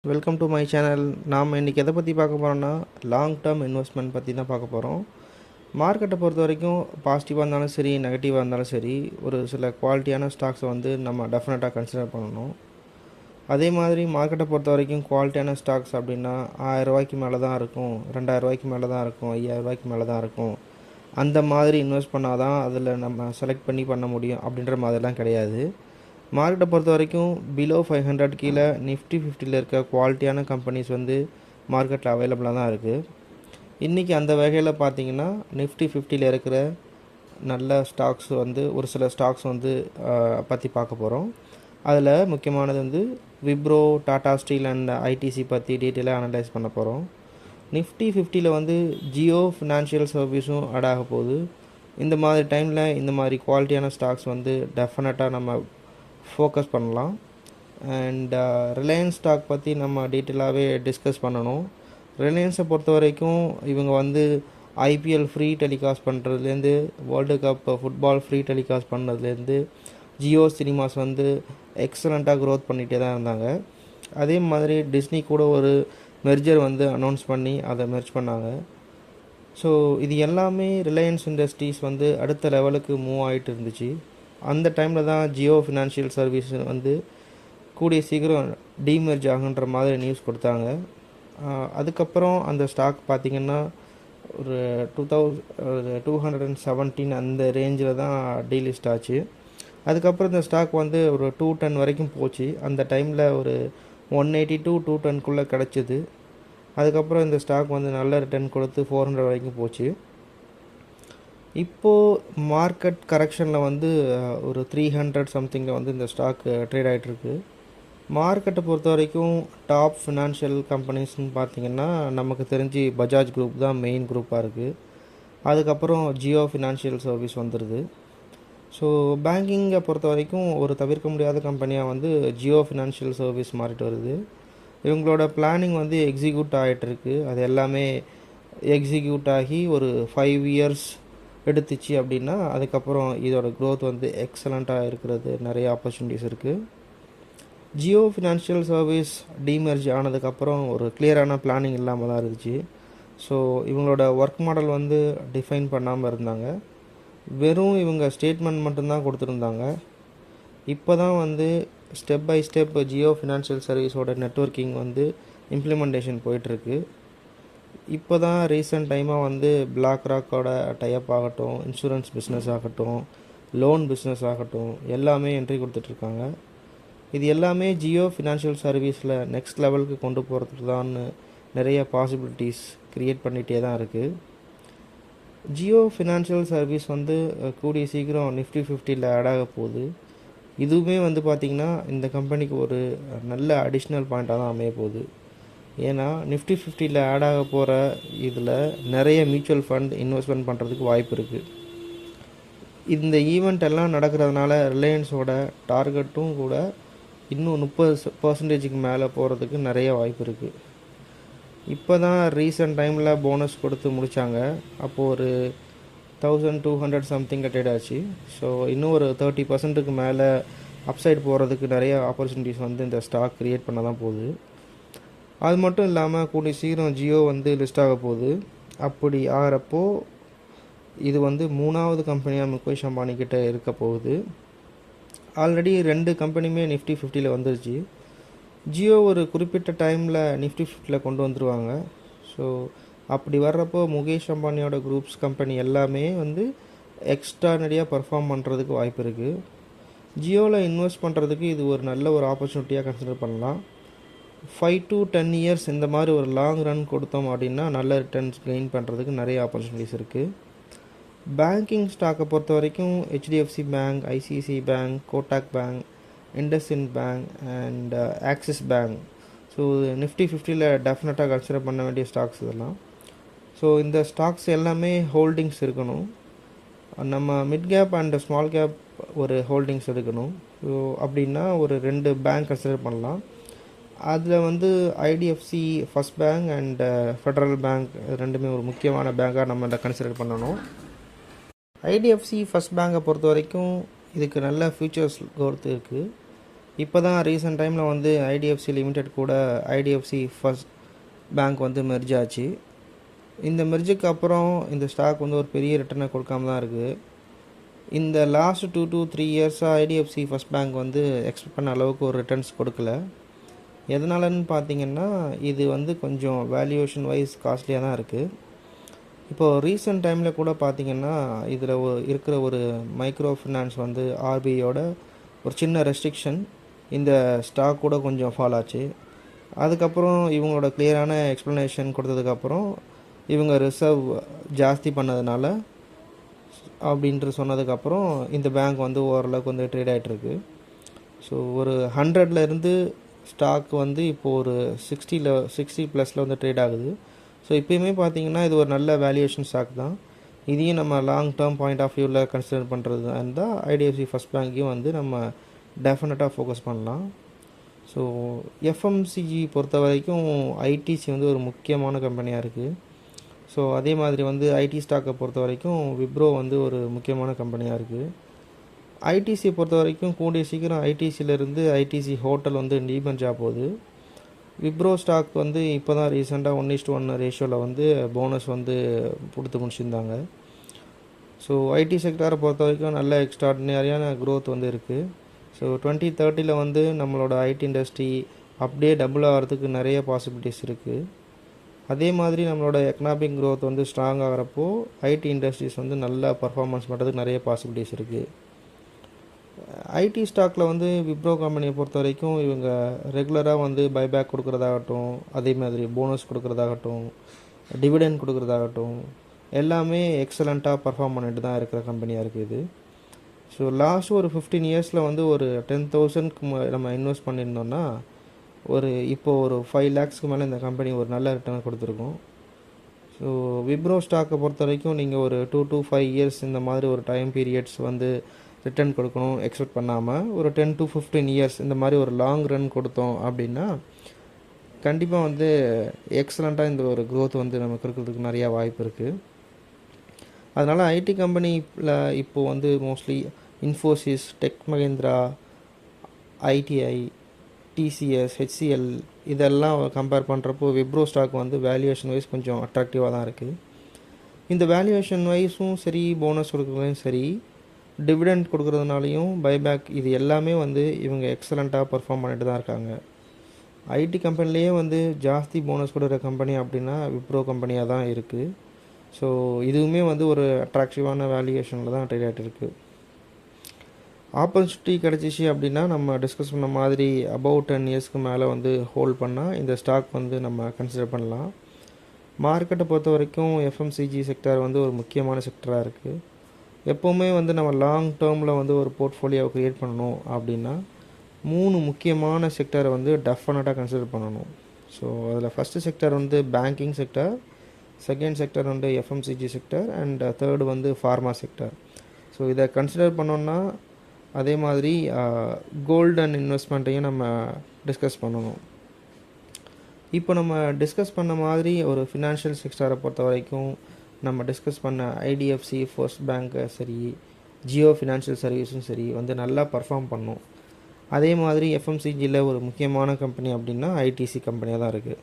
Welcome to my channel. நாம் இன்றைக்கி எதை பற்றி பார்க்க போகிறோம்னா லாங் டேர்ம் இன்வெஸ்ட்மெண்ட் பற்றி தான் பார்க்க போகிறோம். மார்க்கெட்டை பொறுத்த வரைக்கும் பாசிட்டிவாக இருந்தாலும் சரி, நெகட்டிவாக இருந்தாலும் சரி, ஒரு சில குவாலிட்டியான ஸ்டாக்ஸை நம்ம டெஃபினட்டாக கன்சிடர் பண்ணணும். அதே மாதிரி மார்க்கெட்டை பொறுத்த வரைக்கும் குவாலிட்டியான ஸ்டாக்ஸ் அப்படின்னா 1000 ரூபாய்க்கு மேலே தான் இருக்கும், 2000 ரூபாய்க்கு மேலே தான் இருக்கும், 5000 ரூபாய்க்கு மேலே தான் இருக்கும். அந்த மாதிரி இன்வெஸ்ட் பண்ணால் தான் அதில் நம்ம செலக்ட் பண்ண முடியும் அப்படின்ற மாதிரிலாம் கிடையாது. மார்க்கெட்டை பொறுத்த வரைக்கும் பிலோ 500 கீழே நிஃப்டி 50ல் இருக்க குவாலிட்டியான கம்பெனிஸ் மார்க்கெட்டில் அவைலபிளாக தான் இருக்குது. இன்றைக்கி அந்த வகையில் பார்த்திங்கன்னா நிஃப்டி 50ல் இருக்கிற நல்ல ஸ்டாக்ஸ் ஒரு சில ஸ்டாக்ஸ் பற்றி பார்க்க போகிறோம். அதில் முக்கியமானது Wipro, Tata steel and ITC பற்றி டீட்டெயிலாக அனலைஸ் பண்ண போகிறோம். நிஃப்டி 50ல் ஜியோ ஃபினான்ஷியல் சர்வீஸும் ஆட் ஆக போகுது. இந்த மாதிரி டைமில் இந்த மாதிரி குவாலிட்டியான ஸ்டாக்ஸ் டெஃபினட்டாக நம்ம ஃபோக்கஸ் பண்ணலாம். அண்ட் ரிலையன்ஸ் ஸ்டாக் பற்றி நம்ம டீட்டெயிலாகவே டிஸ்கஸ் பண்ணணும். ரிலையன்ஸை பொறுத்த வரைக்கும் இவங்க ஐபிஎல் ஃப்ரீ டெலிகாஸ்ட் பண்ணுறதுலேருந்து, world cup football free telecast பண்ணுறதுலேருந்து, ஜியோ சினிமாஸ் எக்ஸலண்ட்டாக க்ரோத் பண்ணிகிட்டே தான் இருந்தாங்க. அதே மாதிரி டிஸ்னி கூட ஒரு மெர்ஜர் அனௌன்ஸ் பண்ணி அதை மெர்ஜ் பண்ணாங்க. ஸோ இது எல்லாமே ரிலையன்ஸ் இண்டஸ்ட்ரீஸ் அடுத்த லெவலுக்கு மூவ் ஆகிட்டு இருந்துச்சு. அந்த டைமில் தான் ஜியோ ஃபினான்ஷியல் சர்வீஸ் கூடிய சீக்கிரம் டீமெர்ஜ் ஆகுன்ற மாதிரி நியூஸ் கொடுத்தாங்க. அதுக்கப்புறம் அந்த ஸ்டாக் பார்த்திங்கன்னா ஒரு 2217 அந்த ரேஞ்சில் தான் டீலிஸ்ட் ஆச்சு. அதுக்கப்புறம் இந்த ஸ்டாக் ஒரு 210 வரைக்கும் போச்சு. அந்த டைமில் ஒரு 180 to 210 கிடச்சிது. அதுக்கப்புறம் இந்த ஸ்டாக் நல்ல ரிட்டர்ன் கொடுத்து 400 வரைக்கும் போச்சு. இப்போது மார்க்கெட் கரெக்ஷனில் ஒரு 300 சம்திங்கில் இந்த ஸ்டாக் ட்ரேட் ஆகிட்டுருக்கு. மார்க்கெட்டை பொறுத்த வரைக்கும் டாப் ஃபினான்ஷியல் கம்பெனிஸ்னு பார்த்திங்கன்னா நமக்கு தெரிஞ்சு பஜாஜ் குரூப் தான் மெயின் குரூப்பாக இருக்குது. அதுக்கப்புறம் ஜியோ ஃபினான்ஷியல் சர்வீஸ் வந்துடுது. ஸோ பேங்கிங்கை பொறுத்த வரைக்கும் ஒரு தவிர்க்க முடியாத கம்பெனியாக ஜியோ ஃபினான்ஷியல் சர்வீஸ் மாறிட்டு வருது. இவங்களோட பிளானிங் எக்ஸிக்யூட் ஆகிட்டுருக்கு. அது எல்லாமே எக்ஸிக்யூட் ஆகி ஒரு 5 இயர்ஸ் எடுத்துச்சு அப்படின்னா அதுக்கப்புறம் இதோட க்ரோத் எக்ஸலண்ட்டாக இருக்கிறது நிறைய ஆப்பர்ச்சுனிட்டிஸ் இருக்குது. ஜியோ ஃபினான்ஷியல் சர்வீஸ் டீமெர்ஜ் ஆனதுக்கப்புறம் ஒரு கிளியரான பிளானிங் இல்லாமல் தான் இருந்துச்சு. ஸோ இவங்களோட ஒர்க் மாடல் டிஃபைன் பண்ணாமல் இருந்தாங்க. வெறும் இவங்க ஸ்டேட்மெண்ட் மட்டும்தான் கொடுத்துருந்தாங்க. இப்போ தான் step by step Jio financial சர்வீஸோட நெட்வொர்க்கிங் இம்ப்ளிமெண்டேஷன் போயிட்டுருக்கு. இப்போ தான் ரீசெண்ட் டைமாக பிளாக் ராக்கோட டைப் ஆகட்டும், இன்சூரன்ஸ் பிஸ்னஸ் ஆகட்டும், லோன் பிஸ்னஸ் ஆகட்டும், எல்லாமே என்ட்ரி கொடுத்துட்ருக்காங்க. இது எல்லாமே ஜியோ ஃபினான்ஷியல் சர்வீஸில் நெக்ஸ்ட் லெவலுக்கு கொண்டு போகிறதுக்கு தான் நிறைய பாசிபிலிட்டிஸ் க்ரியேட் பண்ணிகிட்டே தான் இருக்குது. ஜியோ ஃபினான்ஷியல் சர்வீஸ் கூடிய சீக்கிரம் நிஃப்டி 50ல் ஆட் ஆக போகுது. இதுவுமே பார்த்திங்கன்னா இந்த கம்பெனிக்கு ஒரு நல்ல அடிஷ்னல் பாயிண்ட்டாக தான் அமைய போகுது. ஏன்னா நிஃப்டி 50ல் ஆட் ஆக போகிற இதில் நிறைய மியூச்சுவல் ஃபண்ட் இன்வெஸ்ட்மெண்ட் பண்ணுறதுக்கு வாய்ப்பு இருக்குது. இந்த ஈவெண்ட் எல்லாம் நடக்கிறதுனால ரிலையன்ஸோட டார்கெட்டும் கூட இன்னும் 30% மேலே போகிறதுக்கு நிறைய வாய்ப்பு இருக்குது. இப்போ தான் ரீசெண்ட் டைமில் போனஸ் கொடுத்து முடித்தாங்க. அப்போது ஒரு 1200 சம்திங் ட்ரேட் ஆச்சு. ஸோ இன்னும் ஒரு 30% மேலே அப்சைட் போகிறதுக்கு நிறைய ஆப்பர்ச்சுனிட்டிஸ் இந்த ஸ்டாக் க்ரியேட் பண்ண தான் போகுது. அது மட்டும் இல்லாமல் கூடிய சீக்கிரம் ஜியோ லிஸ்ட் ஆக போகுது. அப்படி ஆகிறப்போ இது 3வது கம்பெனியாக முகேஷ் அம்பானி கிட்டே இருக்க போகுது. ஆல்ரெடி 2 கம்பெனியுமே நிஃப்டி 50ல் வந்துருச்சு. ஜியோ ஒரு குறிப்பிட்ட டைமில் நிஃப்டி 50ல் கொண்டு வந்துருவாங்க. ஸோ அப்படி வர்றப்போ முகேஷ் அம்பானியோட குரூப்ஸ் கம்பெனி எல்லாமே எக்ஸ்ட்ரானரியாக பர்ஃபார்ம் பண்ணுறதுக்கு வாய்ப்பு இருக்குது. ஜியோவில் இன்வெஸ்ட் பண்ணுறதுக்கு இது ஒரு நல்ல ஒரு ஆப்பர்ச்சுனிட்டியாக கன்சிடர் பண்ணலாம். 5 to 10 இயர்ஸ் இந்த மாதிரி ஒரு லாங் ரன் கொடுத்தோம் அப்படின்னா நல்ல ரிட்டர்ன்ஸ் கெயின் பண்ணுறதுக்கு நிறைய ஆப்பர்ச்சுனிட்டிஸ் இருக்குது. பேங்கிங் ஸ்டாக்கை பொறுத்த வரைக்கும் HDFC bank, ICICI bank, Kotak bank, IndusInd bank and Axis bank. So Nifty 50ல் டெஃபினட்டாக கன்சிடர் பண்ண வேண்டிய ஸ்டாக்ஸ் இதெல்லாம். ஸோ இந்த ஸ்டாக்ஸ் எல்லாமே ஹோல்டிங்ஸ் இருக்கணும். நம்ம mid cap and small cap ஒரு ஹோல்டிங்ஸ் எடுக்கணும். ஸோ அப்படின்னா ஒரு 2 பேங்க் கன்சிடர் பண்ணலாம். அதில் IDFC first bank and federal bank ரெண்டுமே ஒரு முக்கியமான பேங்காக நம்ம கன்சிடர் பண்ணணும். ஐடிஎஃப்சி ஃபர்ஸ்ட் பேங்கை பொறுத்த வரைக்கும் இதுக்கு நல்ல ஃபியூச்சர்ஸ் க்ரோத் இருக்குது. இப்போ தான் ரீசெண்ட் டைமில் வந்து ஐடிஎஃப்சி லிமிடெட் கூட ஐடிஎஃப்சி ஃபர்ஸ்ட் பேங்க் வந்து மெர்ஜ் ஆச்சு. இந்த மெர்ஜுக்கு அப்புறம் இந்த ஸ்டாக் வந்து ஒரு பெரிய ரிட்டர்னை கொடுக்காம தான் இருக்குது. இந்த லாஸ்ட் 2 to 3 இயர்ஸாக ஐடிஎஃப்சி ஃபர்ஸ்ட் பேங்க் வந்து எக்ஸ்பெக்ட் பண்ண அளவுக்கு ஒரு ரிட்டர்ன்ஸ் கொடுக்கல. எதனாலன்னு பார்த்தீங்கன்னா இது வந்து கொஞ்சம் வேல்யூவேஷன் வைஸ் காஸ்ட்லியாக தான் இருக்குது. இப்போது ரீசெண்ட் டைமில் கூட பார்த்திங்கன்னா இதில் இருக்கிற ஒரு மைக்ரோ ஃபினான்ஸ் வந்து ஆர்பிஐயோட ஒரு சின்ன ரெஸ்ட்ரிக்ஷன் இந்த ஸ்டாக் கூட கொஞ்சம் ஃபால் ஆச்சு. அதுக்கப்புறம் இவங்களோட கிளியரான எக்ஸ்ப்ளனேஷன் கொடுத்ததுக்கப்புறம் இவங்க ரிசர்வ் ஜாஸ்தி பண்ணதுனால அப்படின்ட்டு சொன்னதுக்கப்புறம் இந்த பேங்க் வந்து ஓரளவுக்கு வந்து ட்ரேட் ஆகிட்டுருக்கு. ஸோ ஒரு 100லேருந்து ஸ்டாக் வந்து இப்போது ஒரு 60+ வந்து ட்ரேட் ஆகுது. ஸோ இப்போயுமே பார்த்தீங்கன்னா இது ஒரு நல்ல வேல்யூவேஷன் ஸ்டாக் தான். இதையும் நம்ம லாங் டேர்ம் பாயிண்ட் ஆஃப் வியூவில் கன்சிடர் பண்ணுறது இருந்தால் ஐடிஎஃப்சி ஃபர்ஸ்ட் பேங்க்கையும் வந்து நம்ம டெஃபினட்டாக ஃபோக்கஸ் பண்ணலாம். ஸோ எஃப்எம்சிஜி பொறுத்த வரைக்கும் ஐடிசி வந்து ஒரு முக்கியமான கம்பெனியாக இருக்குது. ஸோ அதே மாதிரி வந்து ஐடி ஸ்டாக்கை பொறுத்த வரைக்கும் விப்ரோ வந்து ஒரு முக்கியமான கம்பெனியாக இருக்குது. ஐடிசியை பொறுத்த வரைக்கும் கூடிய சீக்கிரம் ஐடிசியிலேருந்து ஐடிசி ஹோட்டல் வந்து டீமர்ஜ் ஆக போகுது. விப்ரோ ஸ்டாக் வந்து இப்போ தான் ரீசெண்டாக 1:1 ரேஷியோவில் வந்து போனஸ் வந்து கொடுத்து முடிச்சிருந்தாங்க. ஸோ ஐடி செக்டாரை பொறுத்த வரைக்கும் நல்ல எக்ஸ்ட்ராடினரியான க்ரோத் வந்து இருக்குது. ஸோ 2030 வந்து நம்மளோட ஐடி இண்டஸ்ட்ரி அப்படியே டபுள் ஆகிறதுக்கு நிறைய பாசிபிலிட்டிஸ் இருக்குது. அதே மாதிரி நம்மளோட எக்கனாமிக் க்ரோத் வந்து ஸ்ட்ராங் ஆகிறப்போ ஐடி இண்டஸ்ட்ரீஸ் வந்து நல்லா பர்ஃபார்மன்ஸ் பண்ணுறதுக்கு நிறைய பாசிபிலிட்டிஸ் இருக்குது. ஐடி ஸ்டாக்கில் வந்து விப்ரோ கம்பெனியை பொறுத்த வரைக்கும் இவங்க ரெகுலராக வந்து பைபேக் கொடுக்குறதாகட்டும், அதே மாதிரி போனஸ் கொடுக்குறதாகட்டும், டிவிடெண்ட் கொடுக்குறதாகட்டும் எல்லாமே எக்ஸலண்ட்டாக பர்ஃபார்ம் பண்ணிட்டு தான் இருக்கிற கம்பெனியாக இருக்குது இது. ஸோ லாஸ்ட் ஒரு 15 இயர்ஸில் வந்து ஒரு 10,000க்கு நம்ம இன்வெஸ்ட் பண்ணியிருந்தோம்னா இப்போது ஒரு 5 lakhsக்கு மேலே இந்த கம்பெனி ஒரு நல்ல ரிட்டர்ன் கொடுத்துருக்கும். ஸோ விப்ரோ ஸ்டாக்கை பொறுத்த வரைக்கும் நீங்கள் ஒரு 2 to 5 இயர்ஸ் இந்த மாதிரி ஒரு டைம் பீரியட்ஸ் வந்து ரிட்டர்ன் கொடுக்கணும் எக்ஸ்பெக்ட் பண்ணாமல் ஒரு 10 to 15 இயர்ஸ் இந்த மாதிரி ஒரு லாங் ரன் கொடுத்தோம் அப்படின்னா கண்டிப்பாக வந்து எக்ஸலண்ட்டாக இந்த ஒரு க்ரோத் வந்து நமக்கு இருக்கிறதுக்கு நிறையா வாய்ப்பு இருக்குது. அதனால் ஐடி கம்பெனியில் இப்போது வந்து mostly Infosys, tech Mahindra, ITI, TCS, HCL இதெல்லாம் கம்பேர் பண்ணுறப்போ விப்ரோ ஸ்டாக் வந்து வேல்யூவேஷன் வைஸ் கொஞ்சம் அட்ராக்டிவாக தான் இருக்குது. இந்த வேல்யூவேஷன் வைஸும் சரி, போனஸ் கொடுக்குறதுலையும் சரி, டிவிடெண்ட் கொடுக்குறதுனாலையும் பைபேக் இது எல்லாமே வந்து இவங்க எக்ஸலண்ட்டாக பர்ஃபார்ம் பண்ணிட்டு தான் இருக்காங்க. ஐடி கம்பெனிலேயே வந்து ஜாஸ்தி போனஸ் கொடுக்குற கம்பெனி அப்படின்னா விப்ரோ கம்பெனியாக தான் இருக்குது. ஸோ இதுவுமே வந்து ஒரு அட்ராக்டிவான வேல்யூவேஷனில் தான் ட்ரேட் ஆகிட்டு இருக்குது. ஆப்பர்ச்சுனிட்டி கிடச்சிச்சு அப்படின்னா நம்ம டிஸ்கஸ் பண்ண மாதிரி அபவ் 10 இயர்ஸ்க்கு மேலே வந்து ஹோல்ட் பண்ணால் இந்த ஸ்டாக் வந்து நம்ம கன்சிடர் பண்ணலாம். மார்க்கெட்டை பொறுத்த வரைக்கும் எஃப்எம்சிஜி செக்டர் வந்து ஒரு முக்கியமான செக்டராக இருக்குது. எப்போவுமே வந்து நம்ம லாங் டேர்மில் வந்து ஒரு போர்ட்ஃபோலியோவை க்ரியேட் பண்ணணும் அப்படின்னா 3 முக்கியமான செக்டரை வந்து டெஃபினட்டாக கன்சிடர் பண்ணணும். ஸோ அதில் ஃபஸ்ட்டு செக்டர் வந்து பேங்கிங் செக்டர், செகண்ட் செக்டர் வந்து எஃப்எம்சிஜி செக்டர், அண்ட் தேர்டு வந்து ஃபார்மா செக்டர். ஸோ இதை கன்சிடர் பண்ணோன்னா அதே மாதிரி கோல்டு அண்ட் இன்வெஸ்ட்மெண்ட்டையும் நம்ம டிஸ்கஸ் பண்ணணும். இப்போ நம்ம டிஸ்கஸ் பண்ண மாதிரி ஒரு ஃபினான்ஷியல் செக்டரை பொறுத்த வரைக்கும் நம்ம டிஸ்கஸ் பண்ண ஐடிஎஃப்சி ஃபர்ஸ்ட் பேங்க்கு சரி, ஜியோ ஃபினான்ஷியல் சர்வீஸும் சரி வந்து நல்லா பர்ஃபார்ம் பண்ணும். அதே மாதிரி எஃப்எம்சிஜியில் ஒரு முக்கியமான கம்பெனி அப்படின்னா ஐடிசி கம்பெனியாக தான் இருக்குது.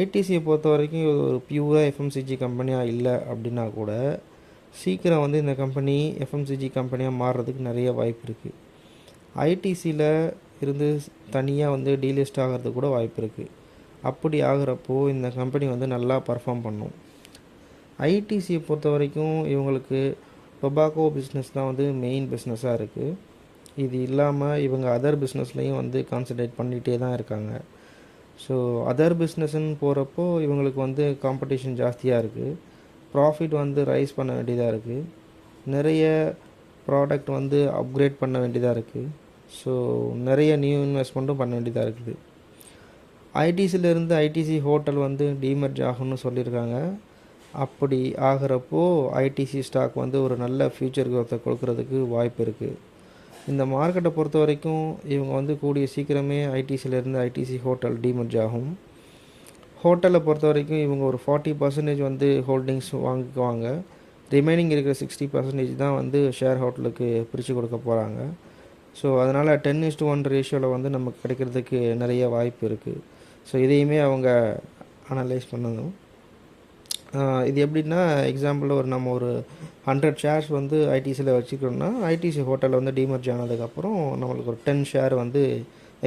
ஐடிசியை பொறுத்த வரைக்கும் இது ஒரு பியூராக எஃப்எம்சிஜி கம்பெனியாக இல்லை அப்படின்னா கூட சீக்கிரம் வந்து இந்த கம்பெனி எஃப்எம்சிஜி கம்பெனியாக மாறுறதுக்கு நிறைய வாய்ப்பு இருக்குது. ஐடிசியில் இருந்து தனியாக வந்து டீலிஸ்ட் ஆகிறதுக்கு கூட வாய்ப்பு இருக்குது. அப்படி ஆகிறப்போ இந்த கம்பெனி வந்து நல்லா பர்ஃபார்ம் பண்ணும். ஐடிசியை பொறுத்த வரைக்கும் இவங்களுக்கு டொபாக்கோ பிஸ்னஸ் தான் வந்து மெயின் பிஸ்னஸாக இருக்குது. இது இல்லாமல் இவங்க அதர் பிஸ்னஸ்லேயும் வந்து கான்சன்ட்ரேட் பண்ணிகிட்டே தான் இருக்காங்க. ஸோ அதர் பிஸ்னஸ்ன்னு போகிறப்போ இவங்களுக்கு வந்து காம்படிஷன் ஜாஸ்தியாக இருக்குது. ப்ராஃபிட் வந்து ரைஸ் பண்ண வேண்டியதாக இருக்குது. நிறைய ப்ராடக்ட் வந்து அப்கிரேட் பண்ண வேண்டியதாக இருக்குது. ஸோ நிறைய நியூ இன்வெஸ்ட்மெண்ட்டும் பண்ண வேண்டியதாக இருக்குது. ஐடிசியிலேருந்து ஐடிசி ஹோட்டல் வந்து டீமர்ஜ் ஆகும்னு சொல்லியிருக்காங்க. அப்படி ஆகிறப்போ ஐடிசி ஸ்டாக் வந்து ஒரு நல்ல ஃபியூச்சர் க்ரோத்தை கொடுக்கறதுக்கு வாய்ப்பு இருக்குது. இந்த மார்க்கெட்டை பொறுத்த வரைக்கும் இவங்க வந்து கூடிய சீக்கிரமே ஐடிசியிலேருந்து ஐடிசி ஹோட்டல் டீமர்ஜ் ஆகும். ஹோட்டலை பொறுத்த வரைக்கும் இவங்க ஒரு 40% வந்து ஹோல்டிங்ஸ் வாங்கிக்குவாங்க. ரிமைனிங் இருக்கிற 60% தான் வந்து ஷேர் ஹோட்டலுக்கு பிரித்து கொடுக்க போகிறாங்க. ஸோ அதனால் 10:1 ரேஷியோவில் வந்து நமக்கு கிடைக்கிறதுக்கு நிறைய வாய்ப்பு இருக்குது. ஸோ இதையுமே அவங்க அனலைஸ் பண்ணணும். இது எப்படின்னா எக்ஸாம்பிள் நம்ம ஒரு 100 ஷேர்ஸ் வந்து ஐடிசியில் வச்சுக்கிறோம்னா ஐடிசி ஹோட்டலில் வந்து டீமர்ஜ் ஆனதுக்கப்புறம் நம்மளுக்கு ஒரு 10 ஷேர் வந்து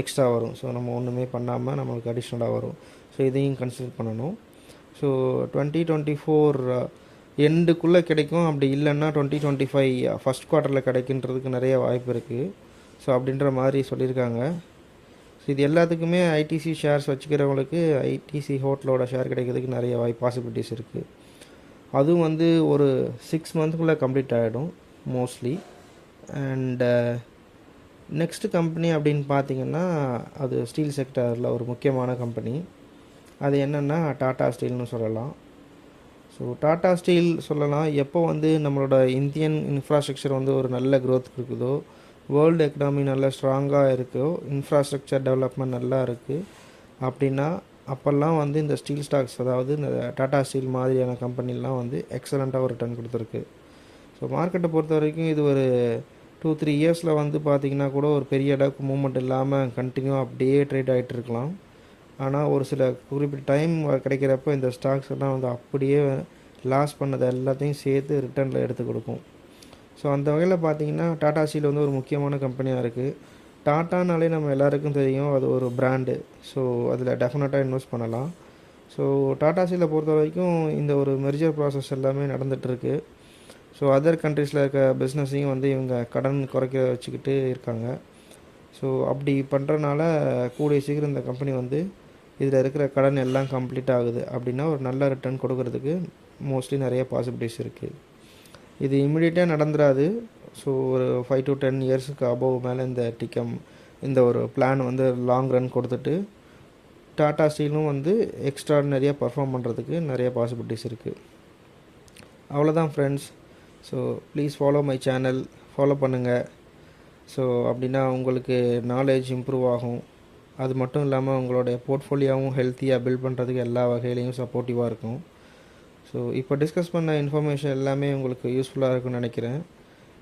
எக்ஸ்ட்ரா வரும். ஸோ நம்ம ஒன்றுமே பண்ணாமல் நம்மளுக்கு அடிஷ்னலாக வரும். ஸோ இதையும் கன்சிடர் பண்ணணும். ஸோ 2024 எண்டுக்குள்ளே கிடைக்கும். அப்படி இல்லைன்னா 2025 ஃபஸ்ட் குவார்ட்டரில் கிடைக்கின்றதுக்கு நிறைய வாய்ப்பு இருக்குது. ஸோ அப்படின்ற மாதிரி சொல்லியிருக்காங்க. ஸோ இது எல்லாத்துக்குமே ஐடிசி ஷேர்ஸ் வச்சுக்கிறவங்களுக்கு ஐடிசி ஹோட்டலோட ஷேர் கிடைக்கிறதுக்கு நிறைய பாசிபிலிட்டிஸ் இருக்குது. அதுவும் வந்து ஒரு 6 மந்த்துக்குள்ளே கம்ப்ளீட் ஆகிடும் மோஸ்ட்லி. அண்டு நெக்ஸ்ட்டு கம்பெனி அப்படின்னு பார்த்திங்கன்னா அது ஸ்டீல் செக்டரில் ஒரு முக்கியமான கம்பெனி. அது என்னென்னா டாடா ஸ்டீல்னு சொல்லலாம். ஸோ டாடா ஸ்டீல் சொல்லலாம் எப்போ வந்து நம்மளோட இந்தியன் இன்ஃப்ராஸ்ட்ரக்சர் வந்து ஒரு நல்ல க்ரோத் இருக்குதோ, வேர்ல்டு எக்கனாமி நல்லா ஸ்ட்ராங்காக இருக்கோ, இன்ஃப்ராஸ்ட்ரக்சர் டெவலப்மெண்ட் நல்லா இருக்குது அப்படின்னா அப்போல்லாம் வந்து இந்த ஸ்டீல் ஸ்டாக்ஸ், அதாவது இந்த டாடா ஸ்டீல் மாதிரியான கம்பெனிலாம் வந்து எக்ஸலண்ட்டாக ஒரு ரிட்டர்ன் கொடுத்துருக்கு. ஸோ மார்க்கெட்டை பொறுத்த வரைக்கும் இது ஒரு 2-3 இயர்ஸில் வந்து பார்த்திங்கன்னா கூட ஒரு பெரிய அளவுக்கு மூவ்மெண்ட் இல்லாமல் கண்டினியூவாக அப்படியே ட்ரேட் ஆகிட்டு இருக்கலாம். ஆனால் ஒரு சில குறிப்பிட்ட டைம் கிடைக்கிறப்போ இந்த ஸ்டாக்ஸ் எல்லாம் வந்து அப்படியே லாஸ் பண்ணதை எல்லாத்தையும் சேர்த்து ரிட்டர்னில் எடுத்து கொடுக்கும். ஸோ அந்த வகையில் பார்த்திங்கன்னா டாடா ஸ்டீல் வந்து ஒரு முக்கியமான கம்பெனியாக இருக்குது. டாட்டானாலே நம்ம எல்லாருக்கும் தெரியும், அது ஒரு பிராண்டு. ஸோ அதில் டெஃபினட்டாக இன்வெஸ்ட் பண்ணலாம். ஸோ டாடா ஸ்டீலை பொறுத்த வரைக்கும் இந்த ஒரு மெர்ஜர் ப்ராசஸ் எல்லாமே நடந்துகிட்ருக்கு. ஸோ அதர் கண்ட்ரீஸில் இருக்க பிஸ்னஸையும் வந்து இவங்க கடன் குறைக்க வச்சுக்கிட்டு இருக்காங்க. ஸோ அப்படி பண்ணுறனால கூடிய சீக்கிரம் இந்த கம்பெனி வந்து இதில் இருக்கிற கடன் எல்லாம் கம்ப்ளீட் ஆகுது அப்படின்னா ஒரு நல்ல ரிட்டர்ன் கொடுக்கறதுக்கு மோஸ்ட்லி நிறைய பாசிபிலிட்டிஸ் இருக்குது. இது இமிடியேட்டாக நடந்துடாது. ஸோ ஒரு 5 to 10 இயர்ஸுக்கு அபோவ் மேலே இந்த ஒரு பிளான் வந்து லாங் ரன் கொடுத்துட்டு டாடா ஸ்டீலும் வந்து எக்ஸ்ட்ராடினரியாக பர்ஃபார்ம் பண்ணுறதுக்கு நிறைய பாசிபிலிட்டிஸ் இருக்குது. அவ்வளோதான் friends. So please follow my channel, follow பண்ணுங்கள். ஸோ அப்படின்னா உங்களுக்கு நாலேஜ் இம்ப்ரூவ் ஆகும். அது மட்டும் இல்லாமல் உங்களுடைய போர்ட்ஃபோலியோவும் ஹெல்த்தியாக பில்ட் பண்ணுறதுக்கு எல்லா வகையிலையும் சப்போர்ட்டிவாக இருக்கும். ஸோ இப்போ டிஸ்கஸ் பண்ண இன்ஃபர்மேஷன் எல்லாமே உங்களுக்கு யூஸ்ஃபுல்லாக இருக்குன்னு நினைக்கிறேன்.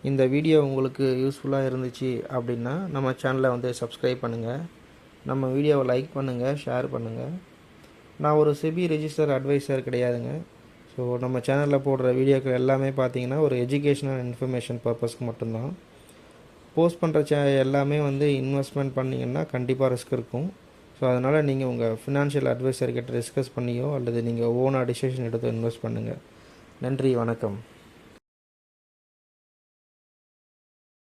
இந்த வீடியோ உங்களுக்கு யூஸ்ஃபுல்லாக இருந்துச்சு அப்படின்னா நம்ம சேனலை வந்து சப்ஸ்கிரைப் பண்ணுங்கள், நம்ம வீடியோவை லைக் பண்ணுங்கள், ஷேர் பண்ணுங்கள். நான் ஒரு செபி ரெஜிஸ்டர் அட்வைசர் கிடையாதுங்க. ஸோ நம்ம சேனலில் போடுற வீடியோக்கள் எல்லாமே பார்த்தீங்கன்னா ஒரு எஜுகேஷனல் இன்ஃபர்மேஷன் பர்பஸ்க்கு மட்டும்தான். போஸ்ட் பண்ணுற எல்லாமே வந்து இன்வெஸ்ட்மெண்ட் பண்ணிங்கன்னா கண்டிப்பாக ரிஸ்க் இருக்கும். ஸோ அதனால் நீங்கள் உங்கள் ஃபினான்ஷியல் அட்வைசர்கிட்ட டிஸ்கஸ் பண்ணியோ அல்லது நீங்கள் ஓனாக டிசிஷன் எடுத்து இன்வெஸ்ட் பண்ணுங்கள். நன்றி, வணக்கம்.